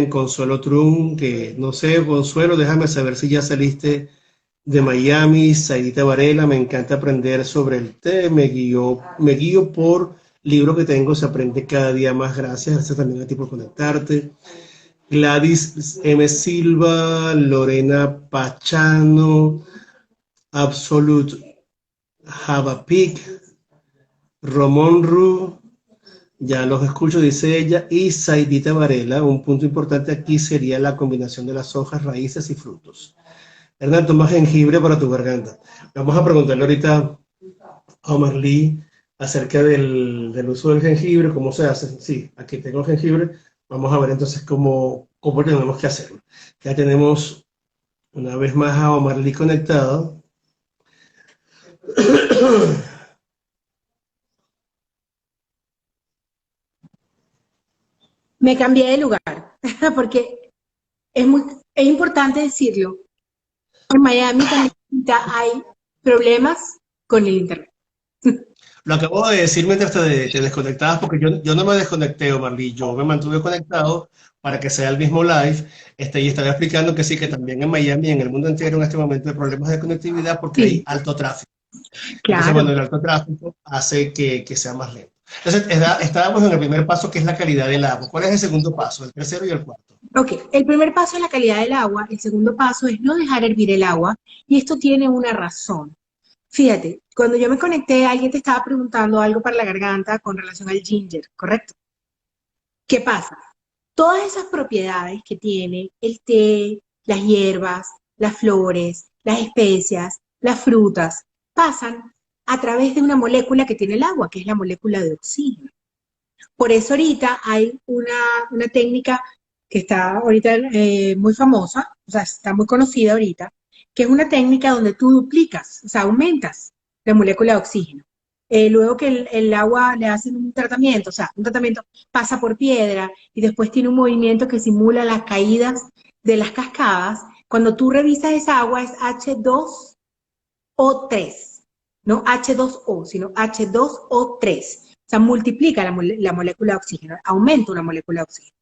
Consuelo Trum, que no sé, Consuelo, déjame saber si ya saliste de Miami. Saidita Varela, me encanta aprender sobre el té, me guío por libro que tengo, se aprende cada día más, gracias también a ti por conectarte. Gladys M. Silva, Lorena Pachano, Absolute Javapic, Romón Ru, ya los escucho, dice ella, y Saidita Varela. Un punto importante aquí sería la combinación de las hojas, raíces y frutos. Hernán, toma jengibre para tu garganta. Vamos a preguntarle ahorita a Omar Lee acerca del uso del jengibre, cómo se hace. Sí, aquí tengo jengibre. Vamos a ver entonces cómo tenemos que hacerlo. Ya tenemos una vez más a Omar Lee conectado. Me cambié de lugar, porque es importante decirlo. En Miami también hay problemas con el internet. Lo acabo de decir mientras te desconectabas, porque yo no me desconecté, Omar Lee, yo me mantuve conectado para que sea el mismo live, y estaba explicando que sí, que también en Miami y en el mundo entero en este momento hay problemas de conectividad porque hay Sí, alto tráfico. Entonces, claro. bueno, el alto tráfico hace que sea más lento. Entonces, estábamos en el primer paso, que es la calidad del agua. ¿Cuál es el segundo paso? El tercero y el cuarto. Ok, el primer paso es la calidad del agua, el segundo paso es no dejar hervir el agua, y esto tiene una razón. Fíjate, cuando yo me conecté, alguien te estaba preguntando algo para la garganta con relación al ginger, ¿correcto? ¿Qué pasa? Todas esas propiedades que tiene el té, las hierbas, las flores, las especias, las frutas, pasan a través de una molécula que tiene el agua, que es la molécula de oxígeno. Por eso ahorita hay una técnica que está ahorita muy famosa, o sea, está muy conocida ahorita, que es una técnica donde tú duplicas, o sea, aumentas la molécula de oxígeno. Luego que el agua le hacen un tratamiento, o sea, un tratamiento pasa por piedra y después tiene un movimiento que simula las caídas de las cascadas. Cuando tú revisas esa agua es H2O3, no H2O, sino H2O3. O sea, multiplica la molécula de oxígeno, aumenta una molécula de oxígeno.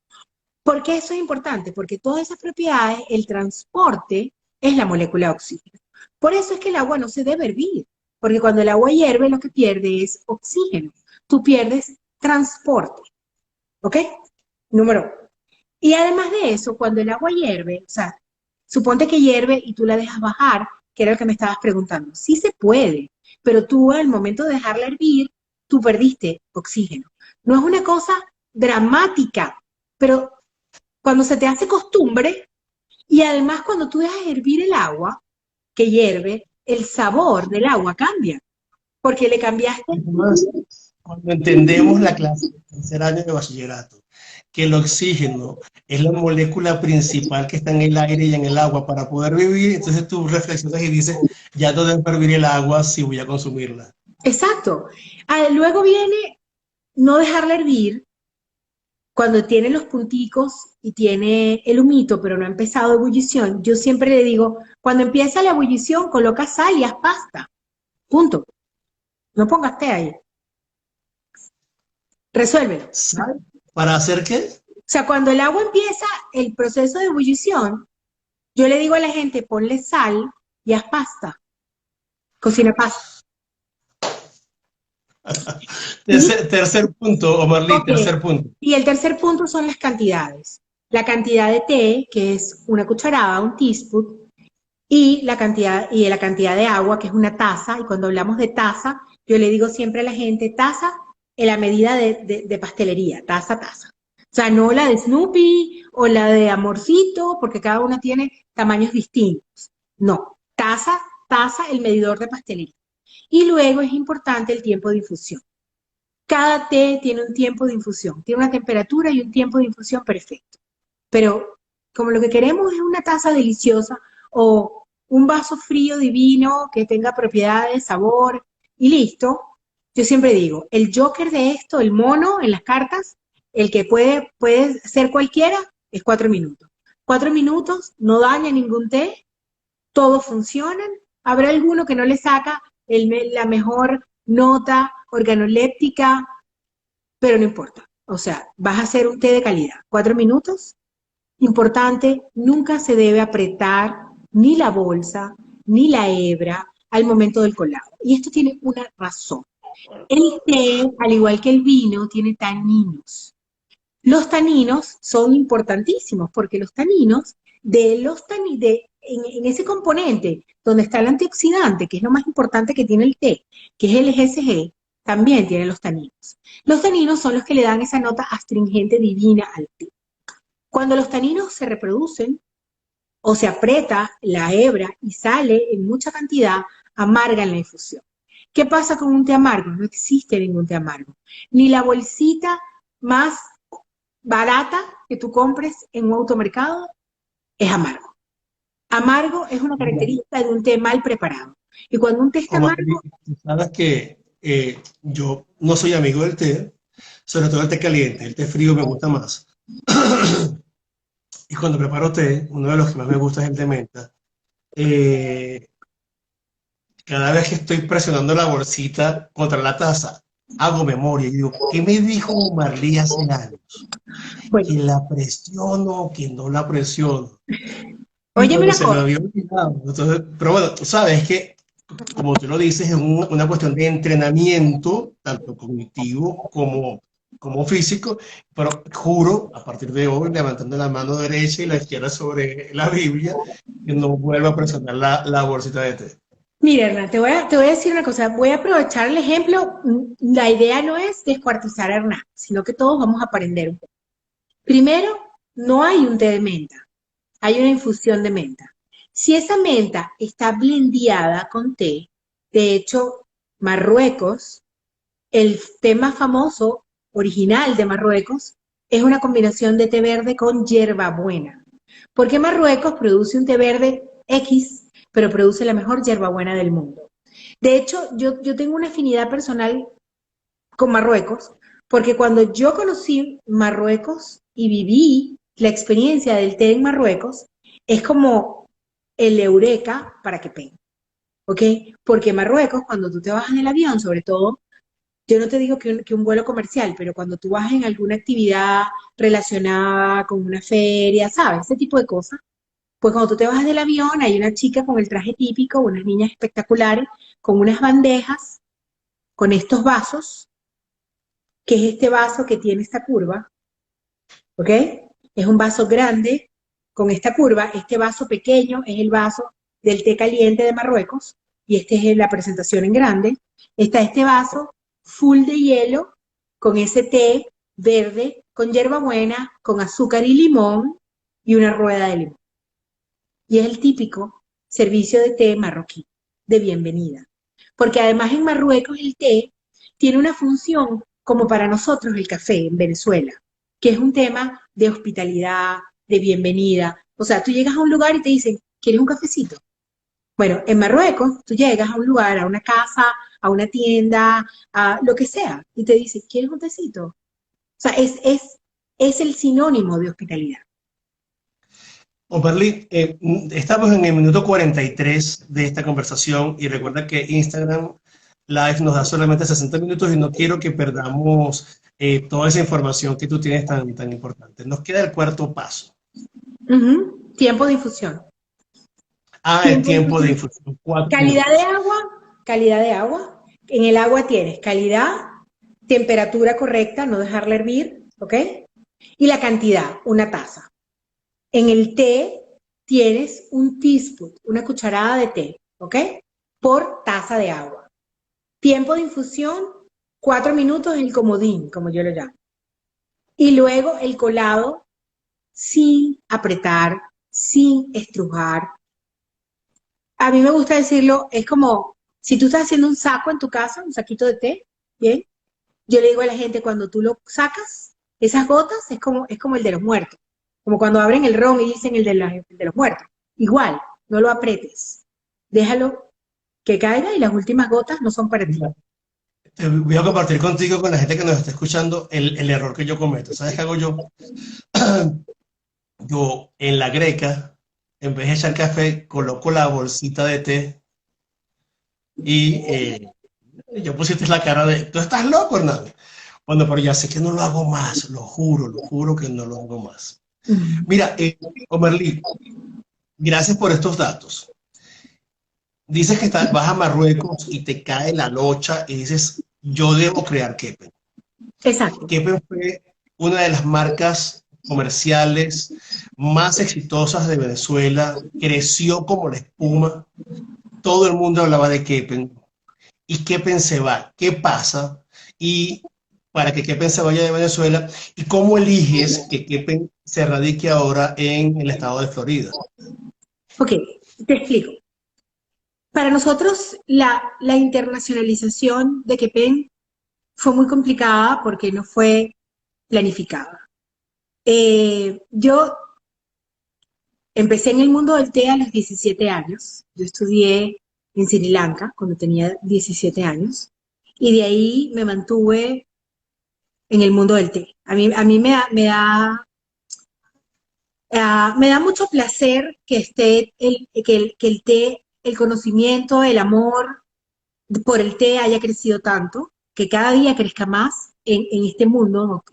¿Por qué eso es importante? Porque todas esas propiedades, el transporte es la molécula de oxígeno. Por eso es que el agua no se debe hervir, porque cuando el agua hierve lo que pierde es oxígeno. Tú pierdes transporte, ¿ok? Número uno. Y además de eso, cuando el agua hierve, o sea, suponte que hierve y tú la dejas bajar, que era lo que me estabas preguntando. Sí se puede, pero tú al momento de dejarla hervir, tú perdiste oxígeno. No es una cosa dramática, pero cuando se te hace costumbre y además cuando tú dejas hervir el agua, que hierve, el sabor del agua cambia, porque le cambiaste. Además, cuando entendemos la clase del tercer año de bachillerato, que el oxígeno es la molécula principal que está en el aire y en el agua para poder vivir, entonces tú reflexionas y dices, ya no debo hervir el agua si voy a consumirla. Exacto. Luego viene no dejarla hervir cuando tiene los punticos y tiene el humito, pero no ha empezado ebullición. Yo siempre le digo, cuando empieza la ebullición, coloca sal y haz pasta. Punto. No pongas té ahí. Resuélvelo. ¿Sal? ¿Para hacer qué? O sea, cuando el agua empieza el proceso de ebullición, yo le digo a la gente, ponle sal y haz pasta. Cocina pasta. Y, Tercer punto, Omarly, ok, tercer punto. y el tercer punto son las cantidades. La cantidad de té, que es una cucharada, un teaspoon, y la cantidad de agua, que es una taza. Y cuando hablamos de taza, yo le digo siempre a la gente, taza en la medida de pastelería, taza, taza. O sea, no la de Snoopy o la de Amorcito, porque cada una tiene tamaños distintos. No, taza, taza, el medidor de pastelería. Y luego es importante el tiempo de infusión. Cada té tiene un tiempo de infusión, tiene una temperatura y un tiempo de infusión perfecto. Pero como lo que queremos es una taza deliciosa o un vaso frío divino que tenga propiedades, sabor y listo, yo siempre digo, el joker de esto, el mono en las cartas, el que puede ser cualquiera, es 4 minutos. 4 minutos, no daña ningún té, todos funcionan. Habrá alguno que no le saca la mejor nota organoléptica, pero no importa. O sea, vas a hacer un té de calidad. 4 minutos, Importante, nunca se debe apretar ni la bolsa ni la hebra al momento del colado. Y esto tiene una razón. El té, al igual que el vino, tiene taninos. Los taninos son importantísimos porque los taninos en ese componente donde está el antioxidante, que es lo más importante que tiene el té, que es el GCG, también tiene los taninos. Los taninos son los que le dan esa nota astringente divina al té. Cuando los taninos se reproducen o se aprieta la hebra y sale en mucha cantidad, amargan la infusión. ¿Qué pasa con un té amargo? No existe ningún té amargo. Ni la bolsita más barata que tú compres en un automercado es amargo. Amargo es una característica de un té mal preparado. Y cuando un té está amargo... Sabes que yo no soy amigo del té, sobre todo el té caliente, el té frío me gusta más. Y cuando preparo té, uno de los que más me gusta es el de menta. Cada vez que estoy presionando la bolsita contra la taza, hago memoria y digo, ¿qué me dijo Marley hace años? Bueno, Que la presiono, que no la presiono. óyeme una Se me cosa. había olvidado. Entonces, pero bueno, tú sabes que, como tú lo dices, es una cuestión de entrenamiento, tanto cognitivo como físico, pero juro, a partir de hoy, levantando la mano derecha y la izquierda sobre la Biblia, que no vuelva a presionar la bolsita de té. Mira, Hernán, te voy a decir una cosa. Voy a aprovechar el ejemplo. La idea no es descuartizar a Hernán, sino que todos vamos a aprender un poco. Primero, no hay un té de menta, hay una infusión de menta. Si esa menta está blendeada con té, de hecho, Marruecos, el té más famoso, original de Marruecos, es una combinación de té verde con hierbabuena. Porque Marruecos produce un té verde X, pero produce la mejor hierbabuena del mundo. De hecho, yo tengo una afinidad personal con Marruecos, porque cuando yo conocí Marruecos y viví la experiencia del té en Marruecos, es como el eureka para que pegue, ¿ok? Porque Marruecos, cuando tú te bajas del avión, sobre todo, yo no te digo que un vuelo comercial, pero cuando tú vas en alguna actividad relacionada con una feria, ¿sabes? Ese tipo de cosas. Pues cuando tú te bajas del avión, hay una chica con el traje típico, unas niñas espectaculares, con unas bandejas, con estos vasos, que es este vaso que tiene esta curva, ¿ok? Es un vaso grande con esta curva. Este vaso pequeño es el vaso del té caliente de Marruecos, y esta es la presentación en grande. Está este vaso full de hielo con ese té verde, con hierbabuena, con azúcar y limón y una rueda de limón. Y es el típico servicio de té marroquí, de bienvenida. Porque además en Marruecos el té tiene una función como para nosotros el café en Venezuela, que es un tema de hospitalidad, de bienvenida. O sea, tú llegas a un lugar y te dicen, ¿quieres un cafecito? Bueno, en Marruecos tú llegas a un lugar, a una casa, a una tienda, a lo que sea, y te dicen, ¿quieres un tecito? O sea, es el sinónimo de hospitalidad. Oberly, estamos en el minuto 43 de esta conversación y recuerda que Instagram Live nos da solamente 60 minutos y no quiero que perdamos toda esa información que tú tienes tan importante. Nos queda el cuarto paso. Tiempo de infusión. El Tiempo de tiempo de infusión. infusión. 4 Calidad de minutos. agua, calidad de agua. En el agua tienes calidad, temperatura correcta, no dejarla hervir, ¿ok? Y la cantidad, una taza. En el té tienes un teaspoon, una cucharada de té, ¿ok? Por taza de agua. Tiempo de infusión, 4 minutos el comodín, como yo lo llamo. Y luego el colado sin apretar, sin estrujar. A mí me gusta decirlo, es como si tú estás haciendo un saco en tu casa, un saquito de té, ¿bien? Yo le digo a la gente, cuando tú lo sacas, esas gotas es como el de los muertos, como cuando abren el ron y dicen el de los muertos. Igual, no lo apretes, déjalo que caiga y las últimas gotas no son para ti. Mira, te voy a compartir contigo, con la gente que nos está escuchando, el error que yo cometo. ¿Sabes qué hago yo? Yo en la greca, en vez de echar café, coloco la bolsita de té y yo pusiste la cara de, ¿tú estás loco, Hernán? Bueno, pero ya sé que no lo hago más, lo juro que no lo hago más. Mira, Omerly, gracias por estos datos. Dices que vas a Marruecos y te cae la locha y dices, yo debo crear Kepen. Exacto. Kepen fue una de las marcas comerciales más exitosas de Venezuela, creció como la espuma, todo el mundo hablaba de Kepen, y Kepen se va. ¿Qué pasa? Y para que Kepen se vaya de Venezuela, ¿y cómo eliges que Kepen se radique ahora en el estado de Florida? Ok, te explico. Para nosotros la internacionalización de Kepen fue muy complicada porque no fue planificada. Yo empecé en el mundo del té a los 17 años. Yo estudié en Sri Lanka cuando tenía 17 años y de ahí me mantuve en el mundo del té. A mí me da mucho placer que esté que el té, el conocimiento, el amor por el té haya crecido tanto, que cada día crezca más en este mundo, ¿no?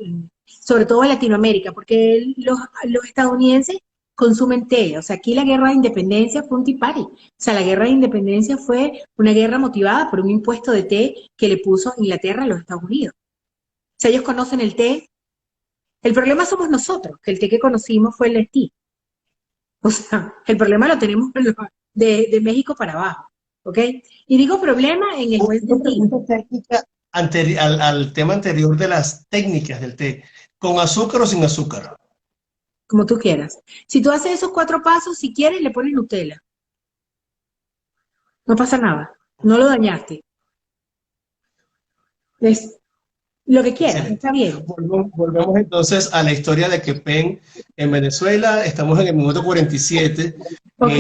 Sobre todo en Latinoamérica, porque los estadounidenses consumen té. O sea, aquí la guerra de independencia fue un tea party. O sea, la guerra de independencia fue una guerra motivada por un impuesto de té que le puso Inglaterra a los Estados Unidos. O sea, ellos conocen el té. El problema somos nosotros, que el té que conocimos fue el tea. O sea, el problema lo tenemos de México para abajo, ¿ok? Y digo problema en el buen sentido. Una técnica al tema anterior de las técnicas del té, ¿con azúcar o sin azúcar? Como tú quieras. Si tú haces esos 4 pasos, si quieres, le pones Nutella. No pasa nada. No lo dañaste. Es lo que quieras, Excelente. está bien. Volvemos entonces a la historia de Kepen en Venezuela. Estamos en el minuto 47. Ok.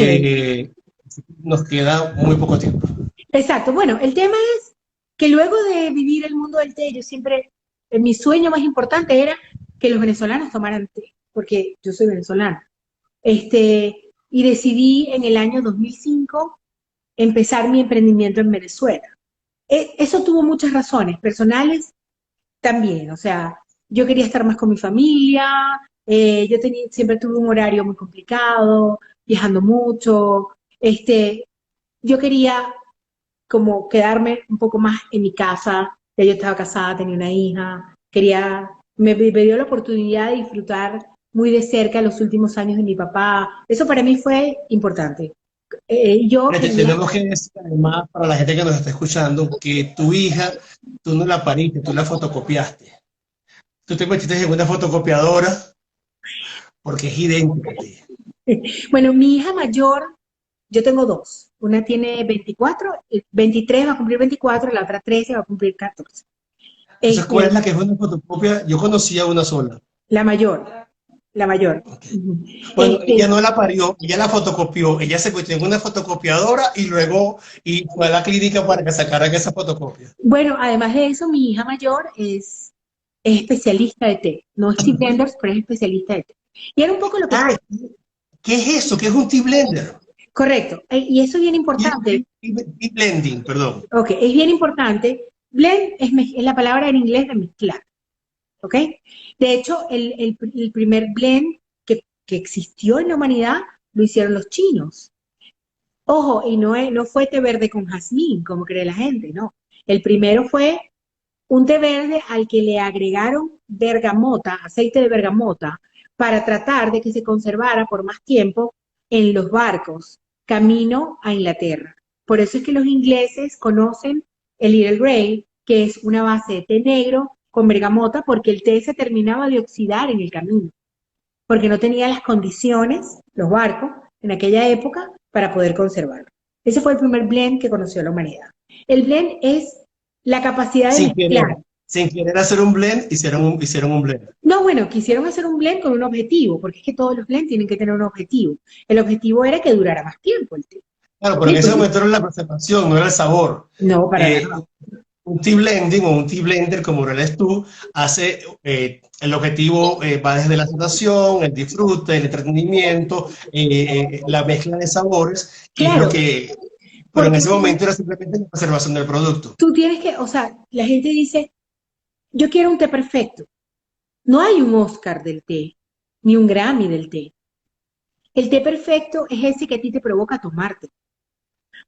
Nos queda muy poco tiempo. Exacto. Bueno, el tema es que luego de vivir el mundo del té, yo siempre, mi sueño más importante era que los venezolanos tomaran té, porque yo soy venezolana. Y decidí en el año 2005 empezar mi emprendimiento en Venezuela. Eso tuvo muchas razones, personales también, o sea, yo quería estar más con mi familia, siempre tuve un horario muy complicado, viajando mucho, yo quería como quedarme un poco más en mi casa, ya yo estaba casada, tenía una hija, me dio la oportunidad de disfrutar muy de cerca los últimos años de mi papá, eso para mí fue importante. Yo quería. Tenemos que decir, además, para la gente que nos está escuchando, que tu hija, tú no la pariste, tú la fotocopiaste. Tú te metiste en una fotocopiadora porque es idéntica a ti. Bueno, mi hija mayor, yo tengo dos. Una tiene 24, 23 va a cumplir 24, la otra 13 va a cumplir 14. Entonces, ¿cuál es Este, la que es una fotocopia? Yo conocía una sola. la mayor, la mayor. Okay. Bueno, ella no la parió, ella la fotocopió, ella se metió en una fotocopiadora y luego fue a la clínica para que sacaran esa fotocopia. Bueno, además de eso, mi hija mayor es especialista de té. No es tea blender, pero es especialista de té. Y era un poco lo que. Ah, ¿qué es eso? ¿Qué es un tea blender? Correcto. Y eso es bien importante. Tea blending, perdón. Ok, es bien importante. Blend es la palabra en inglés de mezclar. ¿Ok? De hecho, el primer blend que existió en la humanidad lo hicieron los chinos. Ojo, y no fue té verde con jazmín, como cree la gente, no. El primero fue un té verde al que le agregaron bergamota, aceite de bergamota, para tratar de que se conservara por más tiempo en los barcos, camino a Inglaterra. Por eso es que los ingleses conocen el Earl Grey, que es una base de té negro con bergamota, porque el té se terminaba de oxidar en el camino, porque no tenía las condiciones, los barcos, en aquella época, para poder conservarlo. Ese fue el primer blend que conoció la humanidad. El blend es la capacidad de mezclar. Sin querer hacer un blend, hicieron un blend. No, bueno, quisieron hacer un blend con un objetivo, porque es que todos los blends tienen que tener un objetivo. El objetivo era que durara más tiempo el té. Claro, pero en ese momento era la presentación, no era el sabor. No, para nada. Un tea blending o un tea blender, como lo eres tú, hace, el objetivo va desde la sensación, el disfrute, el entretenimiento, la mezcla de sabores, que claro, es lo que, pero en ese momento era simplemente la conservación del producto. Tú tienes que, o sea, la gente dice, yo quiero un té perfecto. No hay un Oscar del té, ni un Grammy del té. El té perfecto es ese que a ti te provoca tomarte.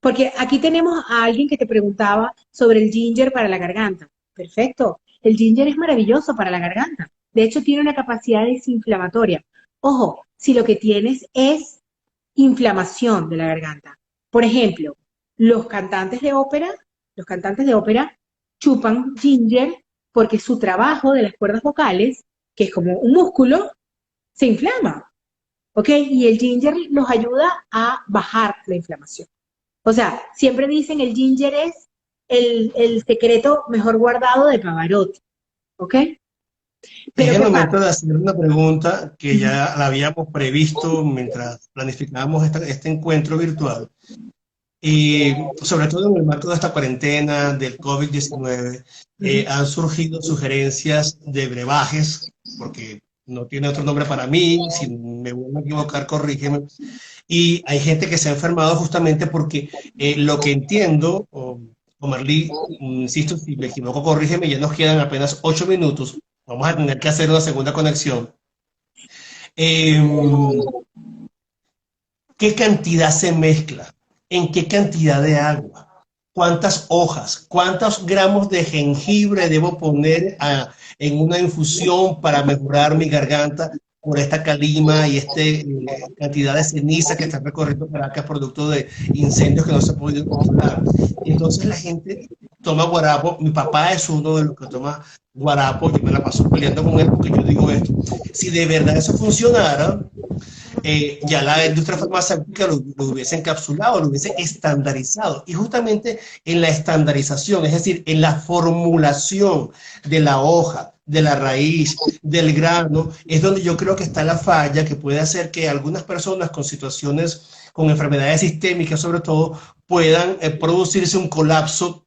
Porque aquí tenemos a alguien que te preguntaba sobre el ginger para la garganta. Perfecto. El ginger es maravilloso para la garganta. De hecho, tiene una capacidad desinflamatoria. Ojo, si lo que tienes es inflamación de la garganta. Por ejemplo, los cantantes de ópera, los cantantes de ópera chupan ginger porque su trabajo de las cuerdas vocales, que es como un músculo, se inflama. ¿Ok? Y el ginger los ayuda a bajar la inflamación. O sea, siempre dicen el ginger es el secreto mejor guardado de Pavarotti, ¿ok? Es Pero el ¿qué momento pasa? de hacer una pregunta que Ujú, ya la habíamos previsto mientras planificábamos este encuentro virtual. Y sobre todo en el marco de esta cuarentena del COVID-19, ujú. han surgido sugerencias de brebajes, porque no tiene otro nombre para mí, si me vuelvo a equivocar, corrígeme. Y hay gente que se ha enfermado justamente porque lo que entiendo, o Marlí, insisto, si me equivoco, corrígeme, ya nos quedan apenas 8 minutos. Vamos a tener que hacer una segunda conexión. Eh, ¿Qué cantidad se mezcla? ¿En qué cantidad de agua? ¿Cuántas hojas? ¿Cuántos gramos de jengibre debo poner en una infusión para mejorar mi garganta por esta calima y esta cantidad de ceniza que está recorriendo Caracas producto de incendios que no se ha podido controlar? Y entonces la gente toma guarapo. Mi papá es uno de los que toma guarapo. Yo me la paso peleando con él porque yo digo esto. Si de verdad eso funcionara, ya la industria farmacéutica lo hubiese encapsulado, lo hubiese estandarizado. Y justamente en la estandarización, es decir, en la formulación de la hoja, de la raíz, del grano, es donde yo creo que está la falla que puede hacer que algunas personas con situaciones, con enfermedades sistémicas sobre todo, puedan producirse un colapso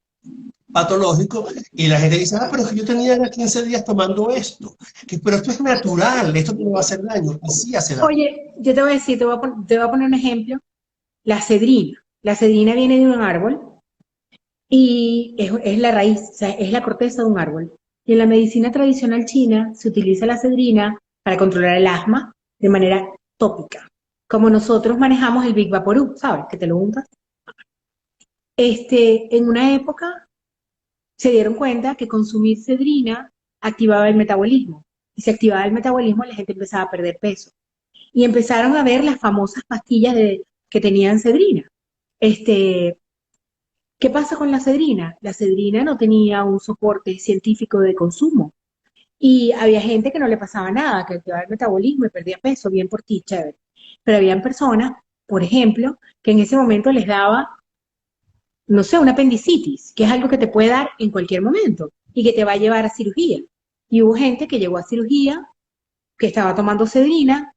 patológico y la gente dice, pero es que yo tenía ya 15 días tomando esto, pero esto es natural, esto no va a hacer daño, y sí hace daño. Oye, yo te voy a decir, te voy a poner un ejemplo. La cedrina. La cedrina viene de un árbol y es la raíz, o sea, es la corteza de un árbol. Y en la medicina tradicional china se utiliza la cedrina para controlar el asma de manera tópica. Como nosotros manejamos el Big Vaporub, ¿sabes? Que te lo untas. En una época se dieron cuenta que consumir cedrina activaba el metabolismo. Y si activaba el metabolismo, la gente empezaba a perder peso. Y empezaron a ver las famosas pastillas que tenían cedrina. Este, ¿Qué pasa con la cedrina? La cedrina no tenía un soporte científico de consumo. Y había gente que no le pasaba nada, que activaba el metabolismo y perdía peso, bien por ti, chévere. Pero habían personas, por ejemplo, que en ese momento les daba, no sé, una apendicitis, que es algo que te puede dar en cualquier momento y que te va a llevar a cirugía. Y hubo gente que llegó a cirugía, que estaba tomando cedrina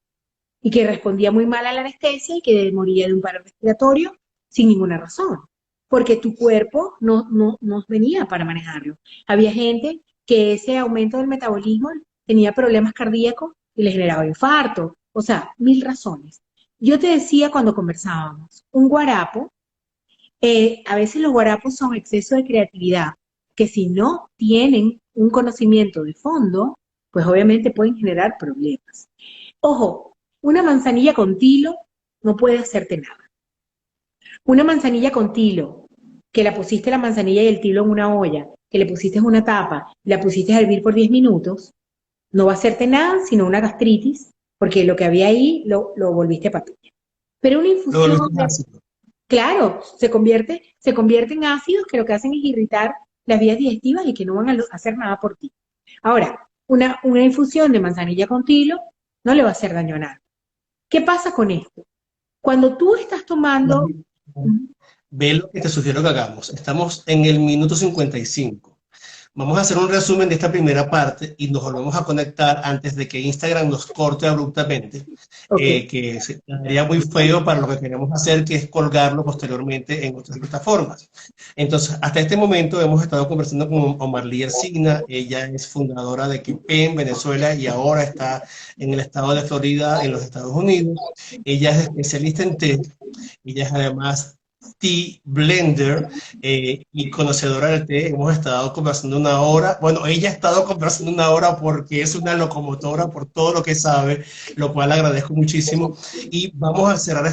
y que respondía muy mal a la anestesia y que moría de un paro respiratorio sin ninguna razón, porque tu cuerpo no venía para manejarlo. Había gente que ese aumento del metabolismo tenía problemas cardíacos y le generaba infarto, o sea, mil razones. Yo te decía cuando conversábamos, un guarapo, a veces los guarapos son exceso de creatividad, que si no tienen un conocimiento de fondo, pues obviamente pueden generar problemas. Ojo, una manzanilla con tilo no puede hacerte nada. Una manzanilla con tilo, que la pusiste la manzanilla y el tilo en una olla, que le pusiste una tapa, la pusiste a hervir por 10 minutos, no va a hacerte nada sino una gastritis, porque lo que había ahí lo volviste papilla. Pero una Lo infusión, volviste ácido. claro, se convierte en ácidos que lo que hacen es irritar las vías digestivas y que no van a hacer nada por ti. Ahora, una infusión de manzanilla con tilo no le va a hacer daño a nada. ¿Qué pasa con esto? Cuando tú estás tomando, Ve lo que te sugiero que hagamos. Estamos en el minuto 55. Vamos a hacer un resumen de esta primera parte y nos volvemos a conectar antes de que Instagram nos corte abruptamente, ok, que sería muy feo para lo que queremos hacer, que es colgarlo posteriormente en otras plataformas. Entonces, hasta este momento hemos estado conversando con Omar Ercina. Ella es fundadora de Kepen Venezuela y ahora está en el estado de Florida, en los Estados Unidos. Ella es especialista en té. Ella es además Tea Blender y conocedora del té. Hemos estado conversando una hora. Bueno, ella ha estado conversando una hora porque es una locomotora por todo lo que sabe, lo cual agradezco muchísimo. Y vamos a cerrar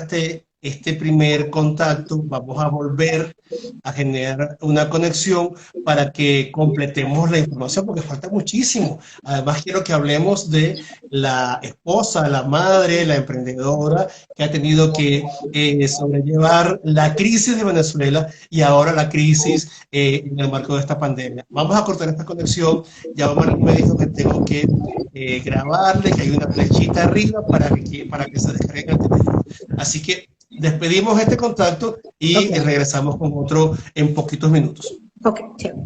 este primer contacto. Vamos a volver a generar una conexión para que completemos la información porque falta muchísimo. Además, quiero que hablemos de la esposa, la madre, la emprendedora que ha tenido que sobrellevar la crisis de Venezuela y ahora la crisis en el marco de esta pandemia. Vamos a cortar esta conexión. Ya Omar me dijo que tengo que grabarle, que hay una flechita arriba para que se descargue el teléfono. Así que despedimos este contacto y Ok, regresamos con otro en poquitos minutos. ok, chévere.